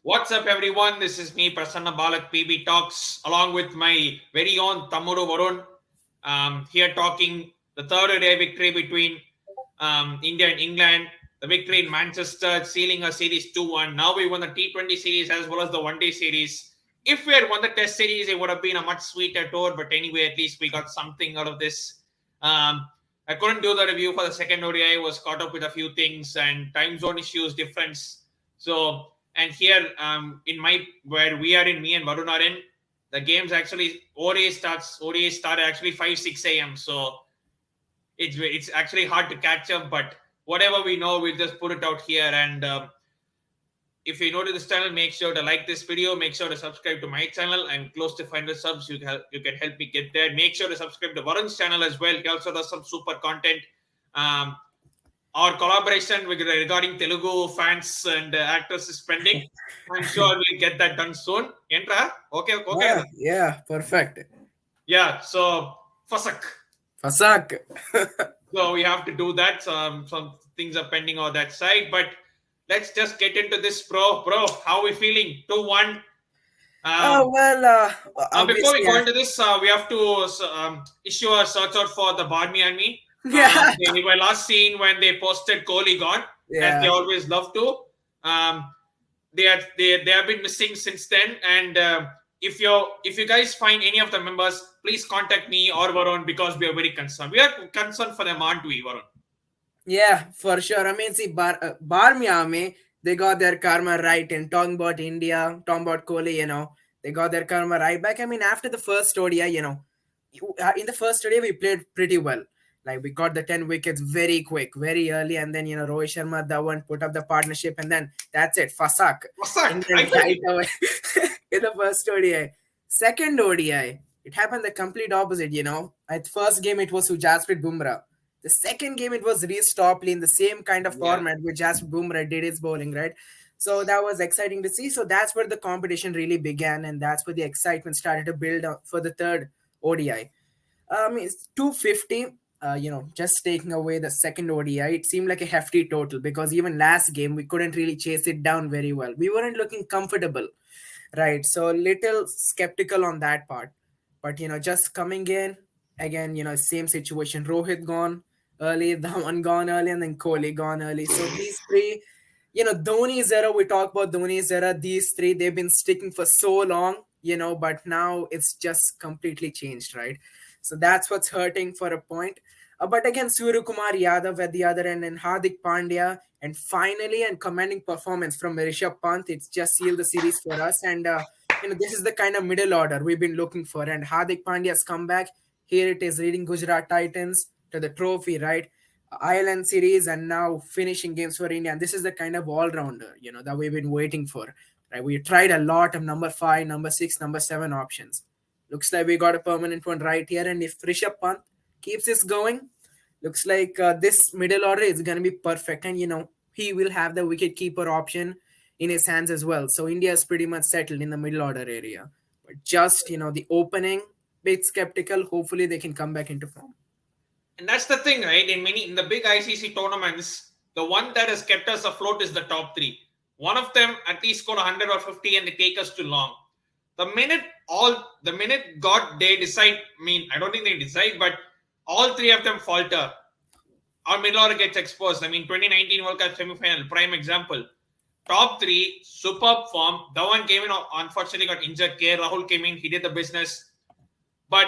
What's up, everyone? This is me, Prasanna Balak, PB Talks, along with my very own Tamuru Varun. Here talking the third day victory between India and England, the victory in Manchester, sealing a series 2-1. Now we won the T20 series as well as the one day series. If we had won the Test series, it would have been a much sweeter tour. But anyway, at least we got something out of this. I couldn't do the review for the second ODI. Was caught up with a few things and time zone issues, difference. So, and here in my where we are in, me and Varun are in, the games actually ODI started actually 5-6 a.m. So it's actually hard to catch up. But whatever we know, we'll just put it out here. And if you're new to this channel, make sure to like this video. Make sure to subscribe to my channel. I'm close to 500 subs. You can help me get there. Make sure to subscribe to Varun's channel as well. He also does some super content. Our collaboration regarding Telugu fans and actors is pending. I'm sure we'll get that done soon. Entra? Okay. Yeah, perfect. Yeah, so Fasak. So we have to do that. Some things are pending on that side, but let's just get into this, bro. How are we feeling? 2-1. Before we go into this, we have to issue a search out for the Barmy and me. They were last seen when they posted Kohli gone, as they always love to. They have been missing since then, and if you guys find any of the members, please contact me or Varun, because we are very concerned. We are concerned for them, aren't we, Varun? Yeah, for sure. I mean, see, Barmy, they got their karma right in talking about India, talking about Kohli, they got their karma right back. I mean, after the first ODI, in the first ODI, we played pretty well. Like, we got the 10 wickets very quick, very early, and then, Rohit Sharma, Dhawan put up the partnership, and then that's it, Fasak. Right away in the first ODI. Second ODI, it happened the complete opposite, At first game, it was Jasprit Bumrah. The second game, it was Reece Topley in the same kind of format which Jasprit Bumrah did his bowling, right? So that was exciting to see. So that's where the competition really began, and that's where the excitement started to build up for the third ODI. It's 250. Just taking away the second ODI, it seemed like a hefty total, because even last game we couldn't really chase it down very well. We weren't looking comfortable, right? So little skeptical on that part. But just coming in again, same situation. Rohit gone early, Dhawan gone early, and then Kohli gone early. So these three, Dhoni's era, we talk about Dhoni's era, these three, they've been sticking for so long, but now it's just completely changed, right? So that's what's hurting for a point. But again, Suryakumar, Yadav at the other end, and Hardik, Pandya, and finally, and commanding performance from Rishabh, Pant, it's just sealed the series for us. And this is the kind of middle order we've been looking for. And Hardik Pandya's comeback, here it is, leading Gujarat Titans to the trophy, right? Ireland series, and now finishing games for India. And this is the kind of all-rounder, that we've been waiting for. Right? We tried a lot of number 5, number 6, number 7 options. Looks like we got a permanent one right here. And if Rishabh Pant keeps this going, looks like this middle order is going to be perfect. And, he will have the wicket keeper option in his hands as well. So India is pretty much settled in the middle order area. But just, the opening, bit skeptical. Hopefully they can come back into form. And that's the thing, right? In the big ICC tournaments, the one that has kept us afloat is the top 3. One of them at least score 100 or 50 and they take us too long. The minute they decide, I don't think they decide, but all 3 of them falter, our middle order gets exposed. 2019 World Cup semi-final, prime example. Top 3, superb form. Dhawan came in, unfortunately got injured. Rahul came in, he did the business. But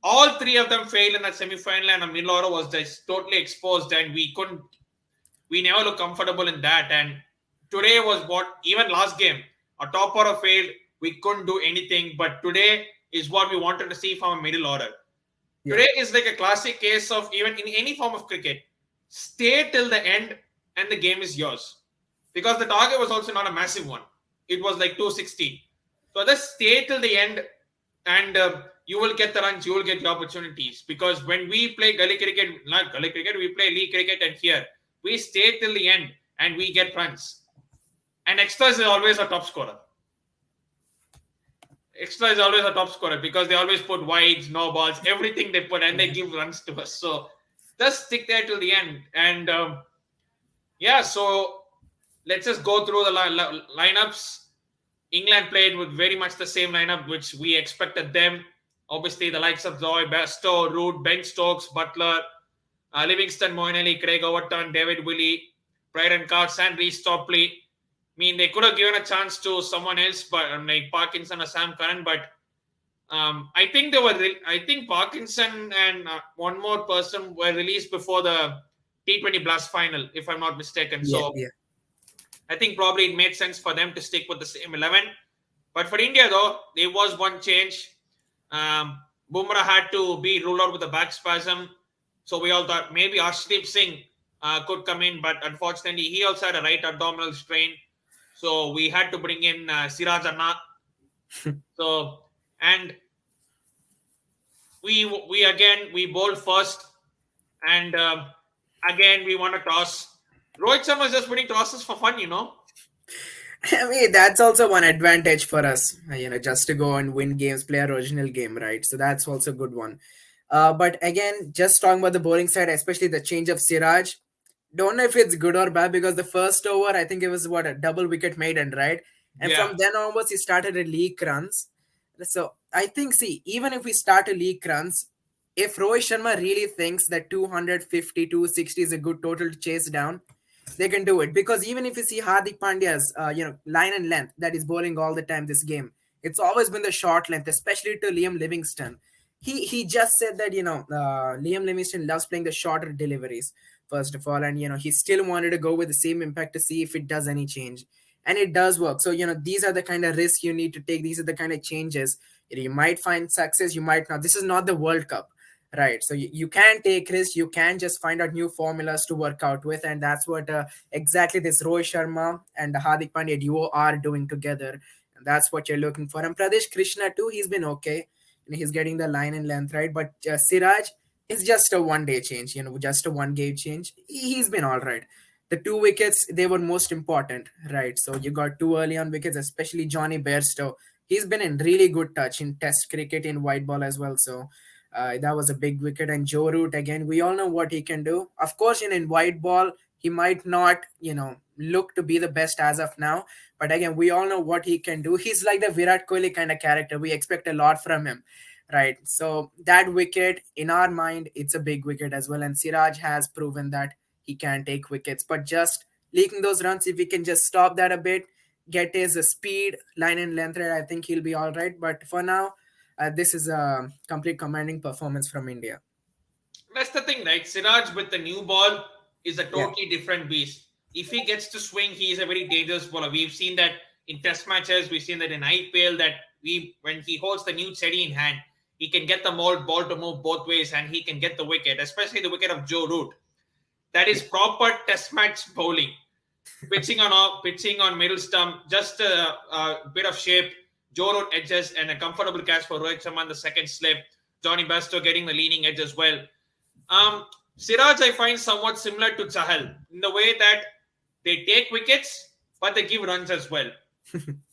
all 3 of them failed in that semi-final, and our middle order was just totally exposed, and we never looked comfortable in that. And today was even last game, our top order failed. We couldn't do anything, but today is what we wanted to see from a middle order. Yeah. Today is like a classic case of, even in any form of cricket, stay till the end and the game is yours. Because the target was also not a massive one. It was like 260. So just stay till the end and you will get the runs, you will get the opportunities. Because when we play gully cricket, we play league cricket, and here we stay till the end and we get runs. And extras is always a top scorer. Extra is always a top scorer because they always put wides, no balls, everything they put, and they give runs to us. So just stick there till the end. And so let's just go through the lineups. England played with very much the same lineup which we expected them. Obviously, the likes of Bairstow, Root, Ben Stokes, Buttler, Livingstone, Moeen, Craig Overton, David Willey, Brydon, Carse, and Reece Topley. I mean, they could have given a chance to someone else, but like Parkinson or Sam Curran. But I think I think Parkinson and one more person were released before the T20 Blast final, if I'm not mistaken. Yeah, So yeah. I think probably it made sense for them to stick with the same 11. But for India, though, there was one change. Bumrah had to be ruled out with a back spasm. So we all thought maybe Arshdeep Singh could come in, but unfortunately, he also had a right abdominal strain. So we had to bring in Siraj Anna. So, and we bowled first, and again we won a toss. Rohit Sharma is just winning tosses for fun, I mean, that's also one advantage for us, just to go and win games, play our original game, right? So that's also a good one. But again, just talking about the bowling side, especially the change of Siraj, don't know if it's good or bad because the first over, I think it was what, a double wicket maiden, right? And Yeah, from then onwards, he started to leak runs. So I think, see, even if we start to leak runs, if Rohit Sharma really thinks that 250, 260 is a good total to chase down, they can do it. Because even if you see Hardik Pandya's, line and length that is bowling all the time this game, it's always been the short length, especially to Liam Livingstone. He just said that Liam Livingstone loves playing the shorter deliveries first of all, and he still wanted to go with the same impact to see if it does any change, and it does work. So these are the kind of risks you need to take. These are the kind of changes. You might find success, you might not. This is not the World Cup, right? So you can take risks, you can just find out new formulas to work out with, and that's what exactly this Rohit Sharma and the Hardik Pandya duo are doing together, and that's what you're looking for. And Pradesh Krishna too, he's been okay, and he's getting the line and length right, but Siraj is just a one day change, just a one game change. He's been all right. The two wickets, they were most important, right? So you got two early on wickets, especially Jonny Bairstow. He's been in really good touch in Test cricket, in white ball as well. So that was a big wicket. And Joe Root, again, we all know what he can do. Of course, in white ball, he might not, look to be the best as of now. But again, we all know what he can do. He's like the Virat Kohli kind of character. We expect a lot from him, right? So that wicket, in our mind, it's a big wicket as well. And Siraj has proven that he can take wickets. But just leaking those runs, if we can just stop that a bit, get his speed, line and length rate, I think he'll be all right. But for now, this is a complete commanding performance from India. that's the thing, right? Siraj with the new ball is a Yeah. totally different beast. If he gets to swing, he is a very dangerous bowler. We've seen that in Test matches. We've seen that in IPL. That when he holds the new steady in hand, he can get the ball to move both ways, and he can get the wicket, especially the wicket of Joe Root. That is proper Test match bowling. Pitching on middle stump, just a bit of shape. Joe Root edges and a comfortable catch for Rohit Sharma on the second slip. Jonny Bairstow getting the leaning edge as well. Siraj, I find somewhat similar to Chahal in the way that they take wickets, but they give runs as well.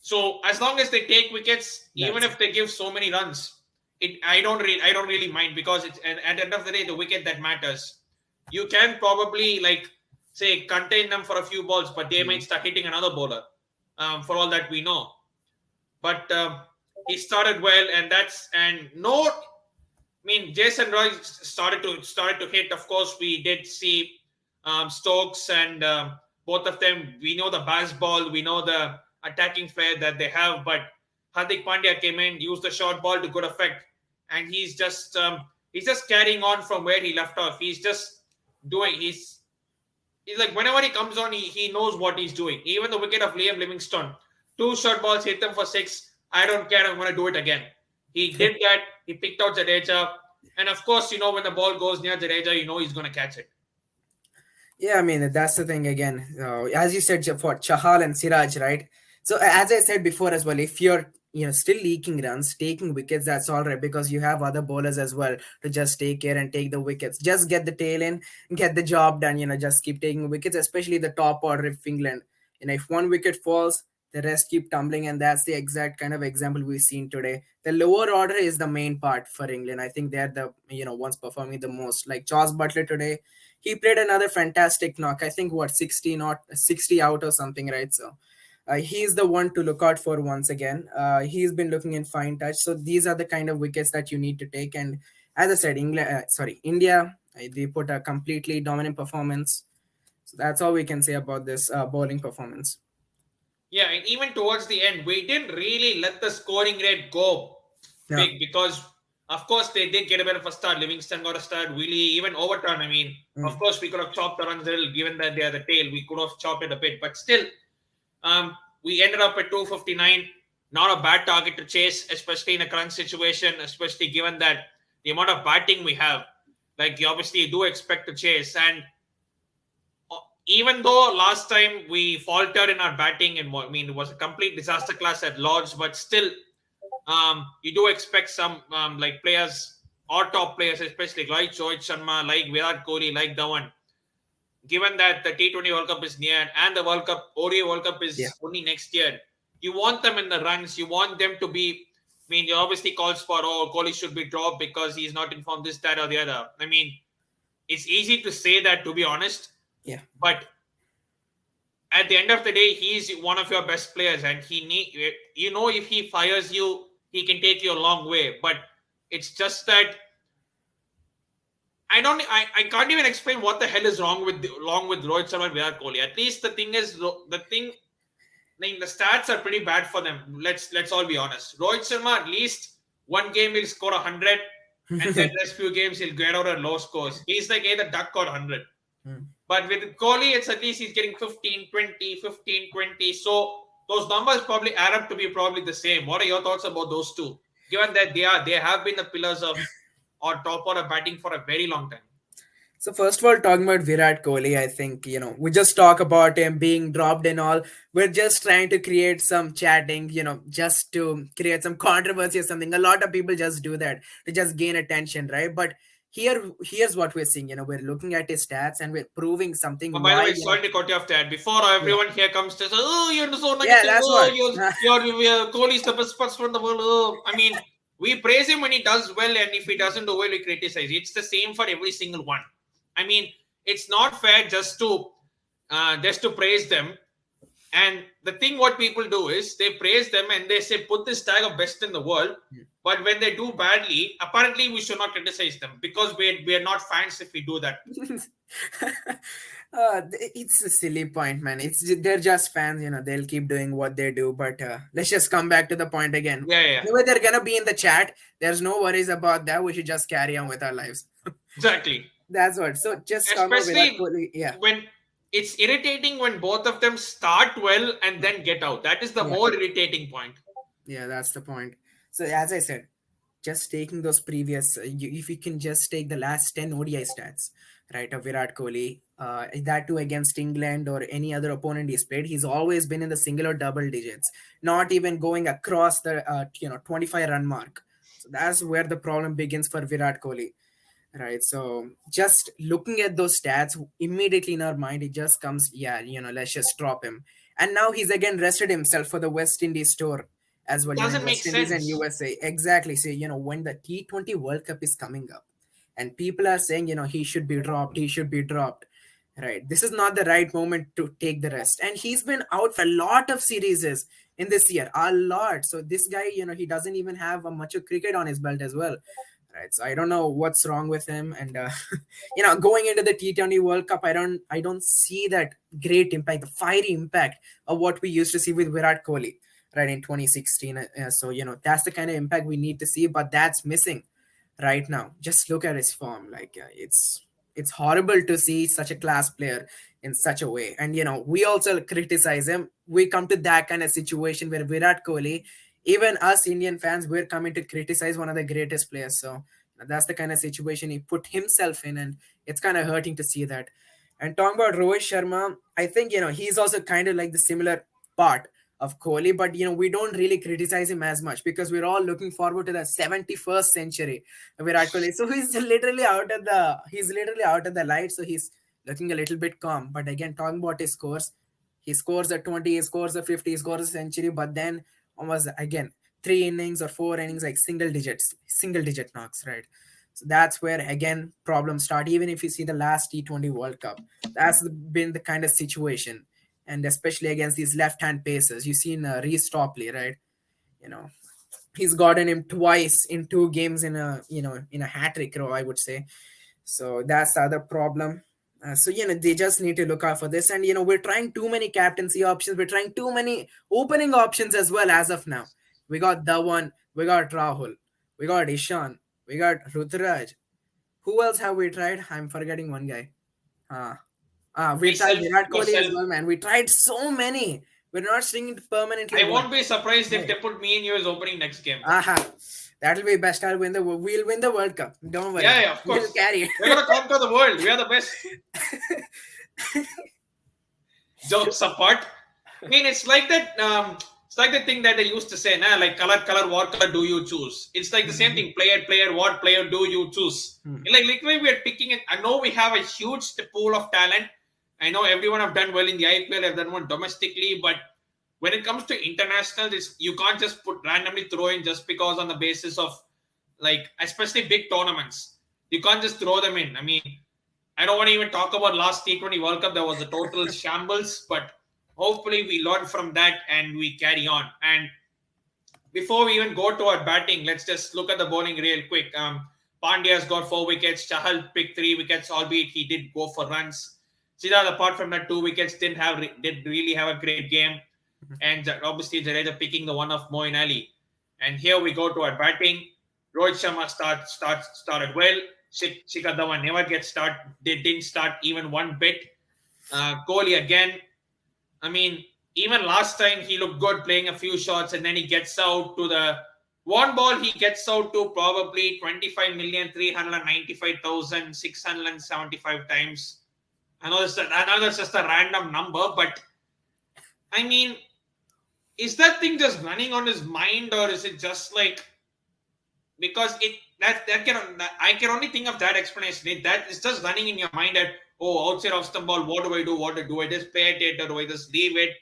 So as long as they take wickets, even That's if they give so many runs, I don't really mind, because it's at the end of the day the wicket that matters. You can probably say contain them for a few balls, but they might start hitting another bowler. For all that we know, but he started well, and no, I mean, Jason Roy started to hit. Of course, we did see Stokes and both of them. We know the baseball, we know the attacking flair that they have, but Hardik Pandya came in, used the short ball to good effect, and he's just carrying on from where he left off. He's just doing he's like, whenever he comes on, he knows what he's doing. Even the wicket of Liam Livingstone, two short balls, hit them for six. I don't care. I'm going to do it again. He did that. He picked out Jadeja. And of course, when the ball goes near Jadeja, he's going to catch it. Yeah, I mean, that's the thing again. As you said, for Chahal and Siraj, right? So as I said before as well, if you're still leaking runs, taking wickets, that's all right, because you have other bowlers as well to just take care and take the wickets. Just get the tail in, get the job done. Just keep taking wickets, especially the top order of England. If one wicket falls, the rest keep tumbling, and that's the exact kind of example we've seen today. The lower order is the main part for England. I think they're the ones performing the most. Like Charles Buttler today, he played another fantastic knock. I think what 60 not 60 out or something, right? So He's the one to look out for once again. He's been looking in fine touch. So these are the kind of wickets that you need to take. And as I said, India, they put a completely dominant performance. So that's all we can say about this bowling performance. Yeah, and even towards the end, we didn't really let the scoring rate go Yeah. big because, of course, they did get a bit of a start. Livingstone got a start. Willey, even Overton. I mean, of course, we could have chopped the runs a little, given that they are the tail. We could have chopped it a bit, but still, we ended up at 259. Not a bad target to chase, especially in a current situation, especially given that the amount of batting we have. Like, you obviously do expect to chase. And even though last time we faltered in our batting, and I mean, it was a complete disaster class at Lords, but still, you do expect some like players or top players, especially like Rohit Sharma, like Virat Kohli, like Dhawan. Given that the T20 World Cup is near and the World Cup, ODI World Cup Yeah. is only next year, you want them in the runs. You want them to be. I mean, you obviously calls for, oh, Kohli should be dropped because he's not informed this, that, or the other. I mean, it's easy to say that, to be honest, Yeah. but at the end of the day, he's one of your best players, and he need, if he fires you, he can take you a long way. But it's just that I can't even explain what the hell is wrong with Rohit Sharma and Virat Kohli. At least I mean, the stats are pretty bad for them. Let's all be honest. Rohit Sharma, at least one game he'll score 100, and then next few games he'll get out at low scores. He's like either duck or 100. But with Kohli, it's at least he's getting 15, 20, 15, 20. So those numbers probably add up to be probably the same. What are your thoughts about those two? Given that they have been the pillars of or top order batting for a very long time. So first of all, talking about Virat Kohli, I think we just talk about him being dropped and all. We're just trying to create some chatting, just to create some controversy or something. A lot of people just do that to just gain attention, right? But here's what we're seeing. We're looking at his stats and we're proving something. By the Why, way, sorry to cut you off that. Before yeah, everyone here comes to say, oh, you're so yeah, negative. that's Oh, what. you're Kohli's the best person in the world. Oh. I mean, we praise him when he does well, and if he doesn't do well, we criticize. It's the same for every single one. I mean, it's not fair just to praise them. And the thing what people do is they praise them and they say put this tag of best in the world. But when they do badly, apparently we should not criticize them because we're not fans if we do that. It's a silly point, man. They're just fans, they'll keep doing what they do. But let's just come back to the point again. Yeah. Anyway, they're gonna be in the chat. There's no worries about that. We should just carry on with our lives. Exactly. That's what. So just talk about Virat Especially Kohli. Yeah. when it's irritating when both of them start well and then get out. That is the Yeah. more irritating point. Yeah, that's the point. So as I said, just taking those previous, if you can just take the last 10 ODI stats, right, of Virat Kohli, that too against England or any other opponent he's played, he's always been in the single or double digits, not even going across the 25 run mark. So that's where the problem begins for Virat Kohli. Right. So just looking at those stats immediately in our mind, it just comes, yeah, let's just drop him. And now he's again rested himself for the West Indies tour as well, in Doesn't make West Indies and sense. USA. Exactly. So, when the T20 World Cup is coming up and people are saying, he should be dropped, he should be dropped. Right. This is not the right moment to take the rest. And he's been out for a lot of series in this year, a lot. So this guy, he doesn't even have a much of cricket on his belt as well. Right, so I don't know what's wrong with him, and going into the T20 World Cup, I don't see that great impact, the fiery impact of what we used to see with Virat Kohli, right, in 2016. So that's the kind of impact we need to see, but that's missing right now. Just look at his form, like it's horrible to see such a class player in such a way, and we also criticize him. We come to that kind of situation where Virat Kohli, even us Indian fans, we're coming to criticize one of the greatest players. So that's the kind of situation he put himself in, and it's kind of hurting to see that. And talking about Rohit Sharma, I think he's also kind of like the similar part of Kohli, but we don't really criticize him as much because we're all looking forward to the 71st century of Virat Kohli. So he's literally out of the light, so he's looking a little bit calm. But again, talking about his scores, he scores a 20, he scores a 50, he scores a century, but then almost again 3 innings or 4 innings like single digit knocks, right? So that's where again problems start. Even if you see the last T20 World Cup, that's been the kind of situation. and especially against these left-hand pacers. You've seen Reece Topley, right? You know, he's gotten him twice in 2 games in a hat trick row, I would say. So that's the other problem. So they just need to look out for this, and we're trying too many captaincy options. We're trying too many opening options as well as of now. We got Dhawan, we got Rahul, we got Ishan, we got Ruturaj. Who else have we tried? I'm forgetting one guy. We tried Myself, Virat Kohli as yourself. well, man. We tried so many. We're not sticking to permanently I one. won't be surprised if Right. they put me and you as opening next game. That'll be best. We'll win the World Cup. Don't worry. Yeah, of We'll course. carry it. We're gonna conquer the world. We are the best. Jokes apart. I mean, it's like that. It's like the thing that they used to say, nah, like color, what color do you choose? It's like the same thing. Player, what player do you choose? Like literally, we're picking it. I know we have a huge pool of talent. I know everyone have done well in the IPL, have done well domestically, but when it comes to international, you can't just randomly throw in just because on the basis of like, especially big tournaments. You can't just throw them in. I mean, I don't want to even talk about last T20 World Cup. There was a total shambles, but hopefully we learn from that and we carry on. And before we even go to our batting, let's just look at the bowling real quick. Pandya's got 4 wickets. Chahal picked 3 wickets, albeit he did go for runs. Siddharth, apart from that 2 wickets, did really have a great game. And obviously Jadeja picking the one of Moeen Ali. And here we go to our batting. Rohit Sharma started well. Shikhar Dhawan never gets start. They didn't start even one bit. Kohli again. I mean, even last time he looked good playing a few shots, and then he gets out to the one ball. He gets out to probably 25,395,675 times. I know that's just a random number, but I mean, is that thing just running on his mind, or is it just like because I can only think of that explanation. That is just running in your mind that outside of stump ball, what do I do? What do I just play it or do I just leave it?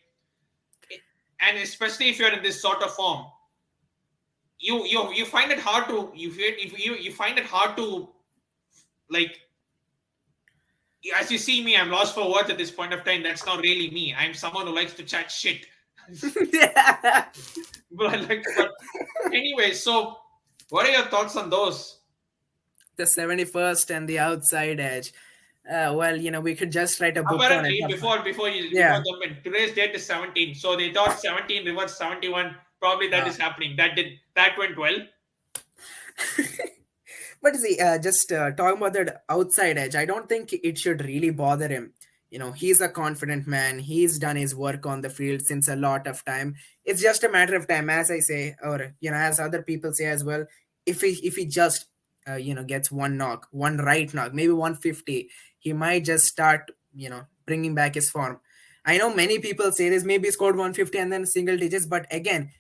And especially if you're in this sort of form, you find it hard to you find it hard to like. As you see me, I'm lost for words at this point of time. That's not really me. I'm someone who likes to chat shit. but anyway, so what are your thoughts on those? The 71st and the outside edge. Well, we could just write a book Apparently, on it. before jump in, today's date is 17. So they thought 17 reverse 71. Probably that is happening. That went well. But see, just talking about that outside edge, I don't think it should really bother him. He's a confident man. He's done his work on the field since a lot of time. It's just a matter of time, as I say, or as other people say as well. If he just gets one right knock, maybe 150, he might just start bringing back his form. I know many people say this, maybe he scored 150 and then single digits, but again,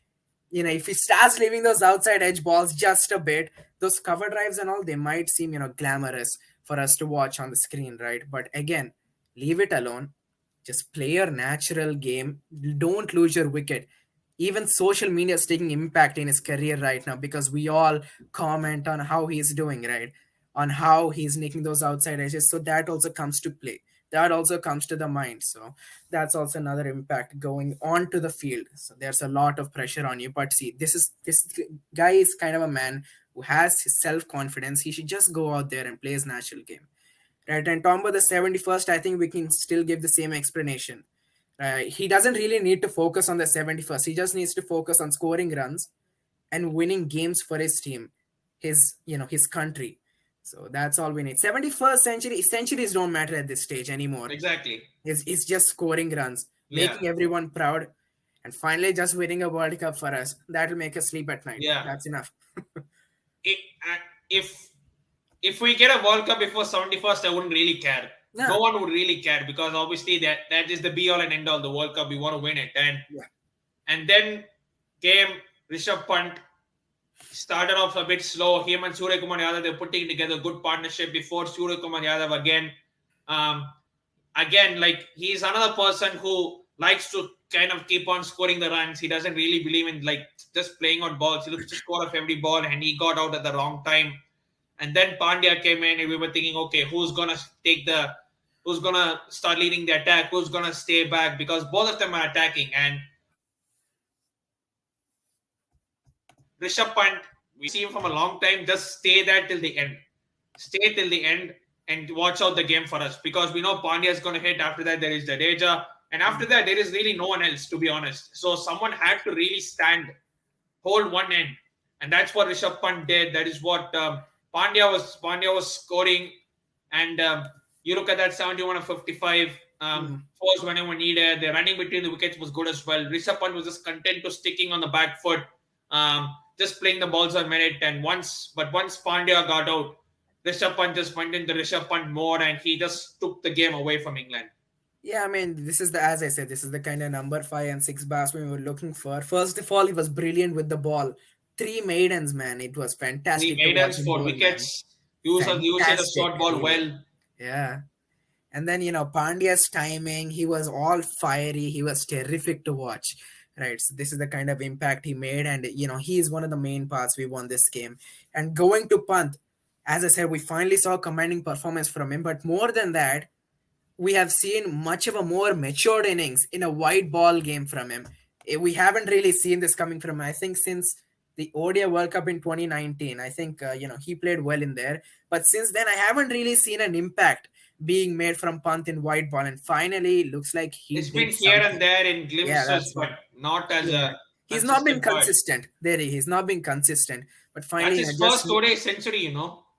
if he starts leaving those outside edge balls just a bit, those cover drives and all, they might seem glamorous for us to watch on the screen, right? But again, leave it alone. Just play your natural game. Don't lose your wicket. Even social media is taking impact in his career right now because we all comment on how he's doing, right? On how he's making those outside edges. So that also comes to play. That also comes to the mind. So that's also another impact going on to the field. So there's a lot of pressure on you. But see, this guy is kind of a man who has his self-confidence. He should just go out there and play his natural game. Right, and Tombo the 71st, I think we can still give the same explanation. He doesn't really need to focus on the 71st. He just needs to focus on scoring runs and winning games for his team, his country. So that's all we need. 71st century, centuries don't matter at this stage anymore. Exactly. It's just scoring runs, making everyone proud, and finally just winning a World Cup for us. That'll make us sleep at night. Yeah. That's enough. If we get a World Cup before 71st, I wouldn't really care. No one would really care because obviously that is the be all and end all. The World Cup, we want to win it, and then came Rishabh Pant. Started off a bit slow. Him and Suryakumar Yadav, they're putting together a good partnership before Suryakumar Yadav again. Like he's another person who likes to kind of keep on scoring the runs. He doesn't really believe in like just playing on balls. He looks to score off every ball, and he got out at the wrong time. And then Pandya came in, and we were thinking, okay, who's gonna who's gonna start leading the attack, who's gonna stay back, because both of them are attacking. And Rishabh Pant, we see him from a long time. Just stay there till the end. Stay till the end and watch out the game for us, because we know Pandya is going to hit. After that, there is Jadeja. And after that, there is really no one else, to be honest. So someone had to really stand, hold one end. And that's what Rishabh Pant did. That is what Pandya was scoring. And you look at that 71 of 55. Force whenever needed. The running between the wickets was good as well. Rishabh Pant was just content to sticking on the back foot. Just playing the balls on merit. And once Pandya got out, Rishabh Pant just went into Rishabh Pant mode, and he just took the game away from England. Yeah, I mean, this is as I said, this is the kind of number 5 and 6 batsman we were looking for. First of all, he was brilliant with the ball. 3 maidens, man. It was fantastic. 3 maidens, 4 wickets. Use the short ball well. Yeah. And then, Pandya's timing, he was all fiery. He was terrific to watch. Right. So this is the kind of impact he made. And, he is one of the main parts we won this game. And going to Pant, as I said, we finally saw a commanding performance from him. But more than that, we have seen much of a more matured innings in a wide ball game from him. We haven't really seen this coming from him, I think, since the ODI World Cup in 2019. I think, he played well in there. But since then, I haven't really seen an impact being made from Pant in wide ball. And finally, it looks like it's been here and there in glimpses, but not as a... He's not been consistent. He's not been consistent. But finally... That's his first ODI century,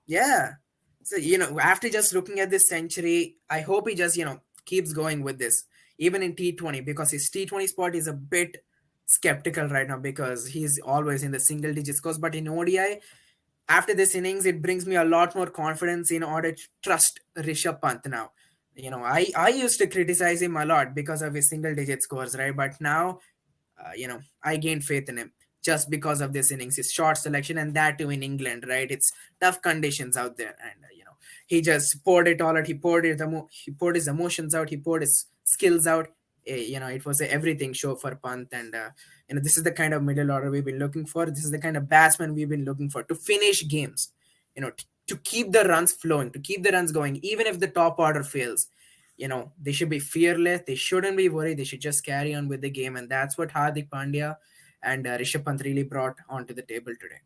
Yeah. So, after just looking at this century, I hope he just, keeps going with this, even in T20, because his T20 spot is a bit skeptical right now because he's always in the single digit scores. But in ODI, after this innings, it brings me a lot more confidence in order to trust Rishabh Pant now. I used to criticize him a lot because of his single digit scores, right? But now, I gained faith in him just because of this innings, his short selection, and that too in England, right? It's tough conditions out there, and he just poured it all out. He poured his emotions out. He poured his skills out. It was a everything show for Pant, and this is the kind of middle order we've been looking for. This is the kind of batsman we've been looking for to finish games. To keep the runs flowing, to keep the runs going, even if the top order fails. They should be fearless. They shouldn't be worried. They should just carry on with the game, and that's what Hardik Pandya and Rishabh Pant really brought onto the table today.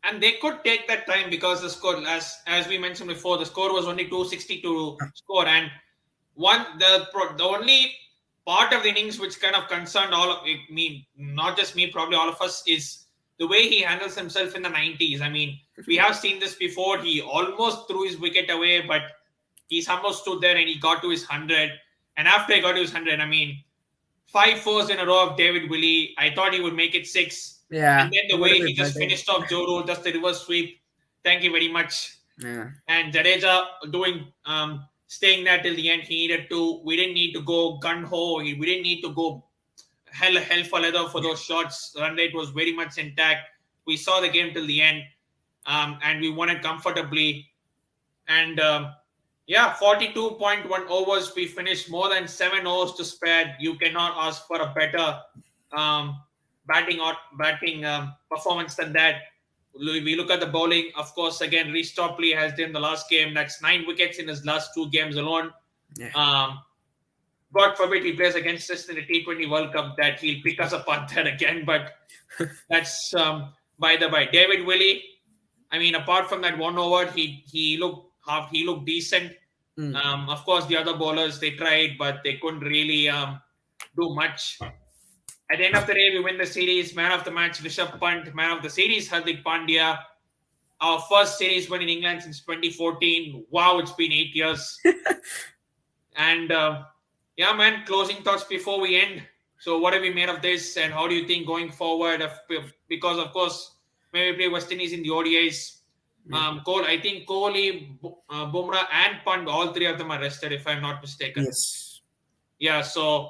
And they could take that time because the score, as we mentioned before, the score was only 260 to score. And the only part of the innings which kind of concerned all of me, not just me, probably all of us, is the way he handles himself in the 90s. I mean, we have seen this before. He almost threw his wicket away, but he somehow stood there and he got to his 100. And after he got to his 100, I mean, 5 fours in a row of David Willey. I thought he would make it 6. Yeah. And then the way he just finished off Joe Root, just the reverse sweep. Thank you very much. Yeah. And Jadeja staying there till the end. He needed to. We didn't need to go gun-ho. We didn't need to go hell for leather for those shots. Run rate was very much intact. We saw the game till the end. And we won it comfortably. And 42.1 overs. We finished more than 7 overs to spare. You cannot ask for a better batting performance than that. We look at the bowling. Of course, again, Reece Topley has done the last game. That's 9 wickets in his last 2 games alone. Yeah. God forbid he plays against us in the T20 World Cup that he'll pick us apart there again. But that's by the by. David Willey, I mean, apart from that 1 over, he looked decent. Of course, the other bowlers, they tried, but they couldn't really do much. At the end of the day, we win the series. Man of the match, Rishabh Pant. Man of the series, Hardik Pandya. Our first series win in England since 2014. Wow, it's been 8 years. And closing thoughts before we end. So what have we made of this, and how do you think going forward? Because, of course, when we play West Indies in the ODIs, I think Kohli, Bumrah, and Pant, all 3 of them are rested, if I'm not mistaken. Yes. Yeah, so...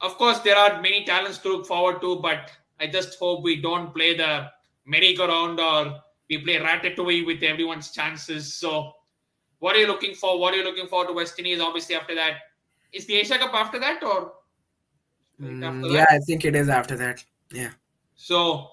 Of course, there are many talents to look forward to, but I just hope we don't play the merry-go-round or we play ratatouille with everyone's chances. So, what are you looking for? What are you looking forward to West Indies? Obviously, after that, is the Asia Cup after that or? I think it is after that. Yeah. So,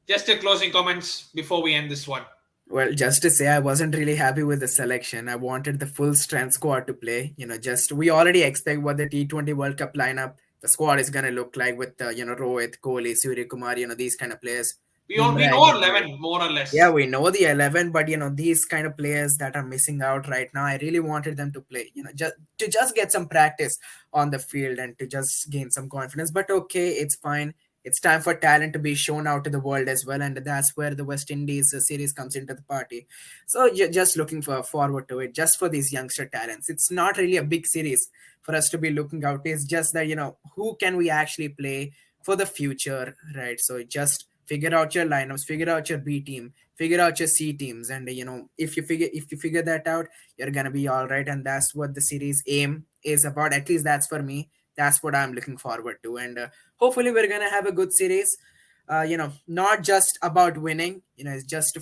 just a closing comments before we end this one. Well, just to say, I wasn't really happy with the selection. I wanted the full strength squad to play. Just we already expect what the T20 World Cup lineup, the squad is gonna look like with Rohit, Kohli, Suryakumar, these kind of players. We Bumrah know again, right? 11 more or Yeah, less. we know the 11, but these kind of players that are missing out right now, I really wanted them to play. Just get some practice on the field and to just gain some confidence. But okay, it's fine. It's time for talent to be shown out to the world as well, and that's where the West Indies series comes into the party. So just looking forward to it, just for these youngster talents. It's not really a big series for us to be looking out. It's just that who can we actually play for the future, right? So just figure out your lineups, figure out your B team, figure out your C teams, and if you figure that out, you're gonna be all right. And that's what the series aim is about. At least that's for me. That's what I'm looking forward to, and hopefully we're gonna have a good series. Not just about winning. It's just